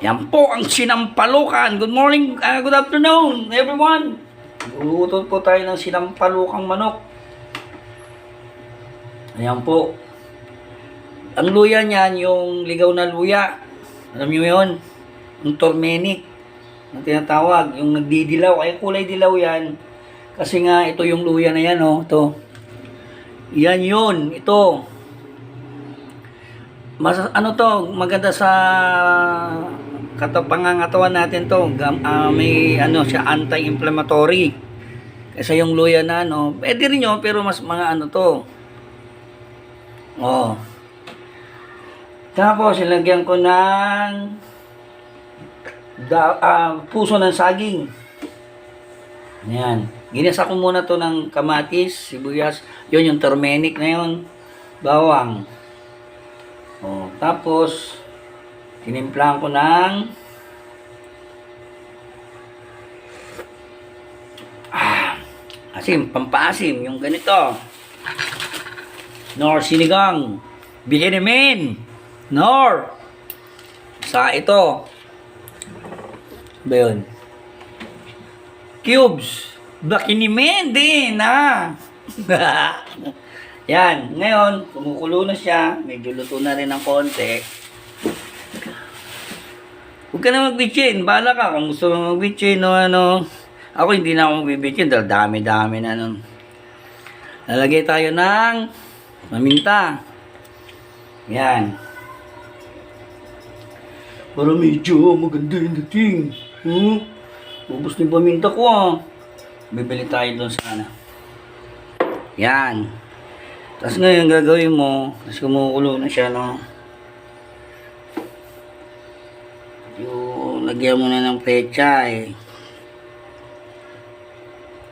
Yan po ang sinampalukan. Good morning, good afternoon, everyone. Luluto po tayo ng sinampalukang manok. Ayan po. Ang luya niyan, yung ligaw na luya. Alam niyo yun? Yung turmeric. Ang tinatawag, yung nagdidilaw. Ay, kulay dilaw yan. Kasi nga, ito yung luya na yan, oh. Ito. Yan yun. Ito. Ano to, maganda sa pangangatawan natin to. May ano siya, anti-inflammatory. Kasi yung luya na ano, pwede rin yun, pero mas mga ano to. Oh. Tapos, ilagyan ko ng puso ng saging. Ayan. Ginisa ko muna to ng kamatis, sibuyas. Yun yung turmeric na yun. Bawang. Oh, tapos tinimplahan ko ng asim, pampaasim, yung ganito. Nor sinigang, bihinimin, nor sa ito. Ba yun? Cubes, bakinimin din, ha? Yan, ngayon, kumukulo na siya. Medyo luto na rin ng konti. Huwag ka na magbitsin. Bahala ka kung gusto mo magbitsin o ano. Ako hindi na ako magbitsin dahil dami-dami na nun. Lalagay tayo ng maminta. Yan. Para medyo maganda yung dating. Ubus na yung paminta ko, ah. Bibili tayo doon sa ano. Yan. Tapos ngayon gagawin mo, tapos kumukulo na siya, no? Yung lagyan mo na ng pecha, eh.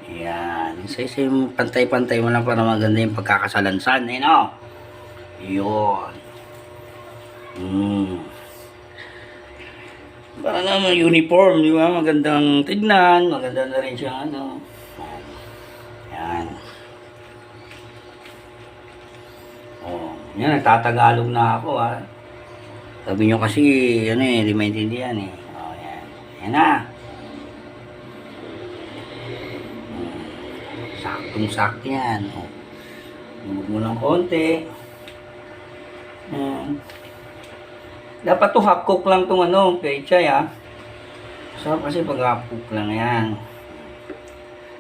Yan. Isa-isa yung pantay-pantay mo lang para maganda yung pagkakasalansan, eh, no? Yun. Para naman uniform, di ba? Magandang tignan, maganda na rin siya, ano. Yan. Oh, yan, nagtatagalog na ako, ha. Sabi nyo kasi, ano eh, di maintindihan eh. Oh, yan. Yan na. Saktong-sakto yan. Oh. Lumog mo ng konti. Yan. Dapat to half cook lang tong ano, pechay, ha. So, kasi pag half cook lang yan.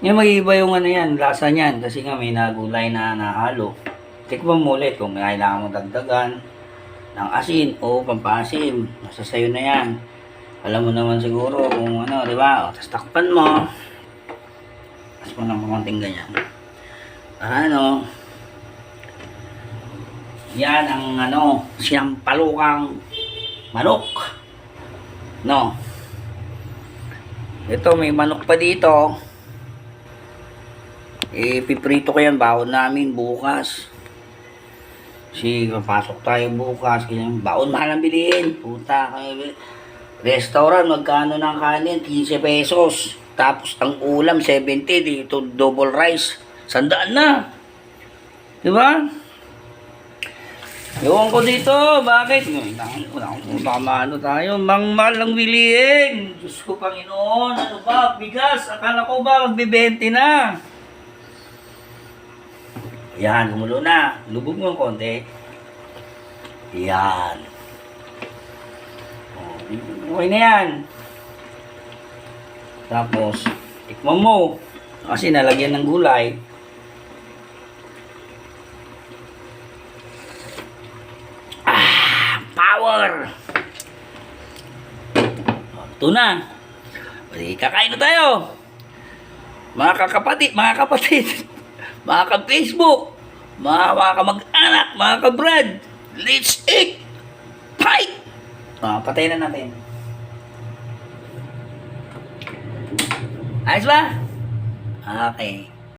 Yan, mag-iiba yung ano yan, lasa niyan. Kasi nga may nagulay na nahalo. Tikman mo ulit kung kailangan mo dagdagan ng asin o pampaasim. Nasa sayo na yan. Alam mo naman siguro kung ano, di ba? Tapos takpan mo. Tapos mo ng kamanting ganyan. Ano? Yan ang ano, sinampalukang manok. No? Ito, may manok pa dito. Piprito ko yan. Baon namin bukas. Kasi papasok tayo bukas, ganyan, baon mahal ang bilihin. Puta, restaurant, magkano ng kanin? 15 pesos. Tapos ang ulam, 70. Dito, double rice. 100 na. Diba? Ewan ko dito, bakit? Tama ano tayo, mahal ang bilihin. Diyos ko, Panginoon, ano ba, bigas? Akala ko ba, magbibente na. Yan, kumulo na. Lubog mo ng konti. Yan. Okay na yan. Tapos, tikman mo. Kasi nalagyan ng gulay. Power! Ito na. Kakain na tayo. Mga kapatid, mga ka-Facebook, mga kamag-anak, mga ka-brad, let's eat! Fight! Patayin na natin. Ayos ba? Okay.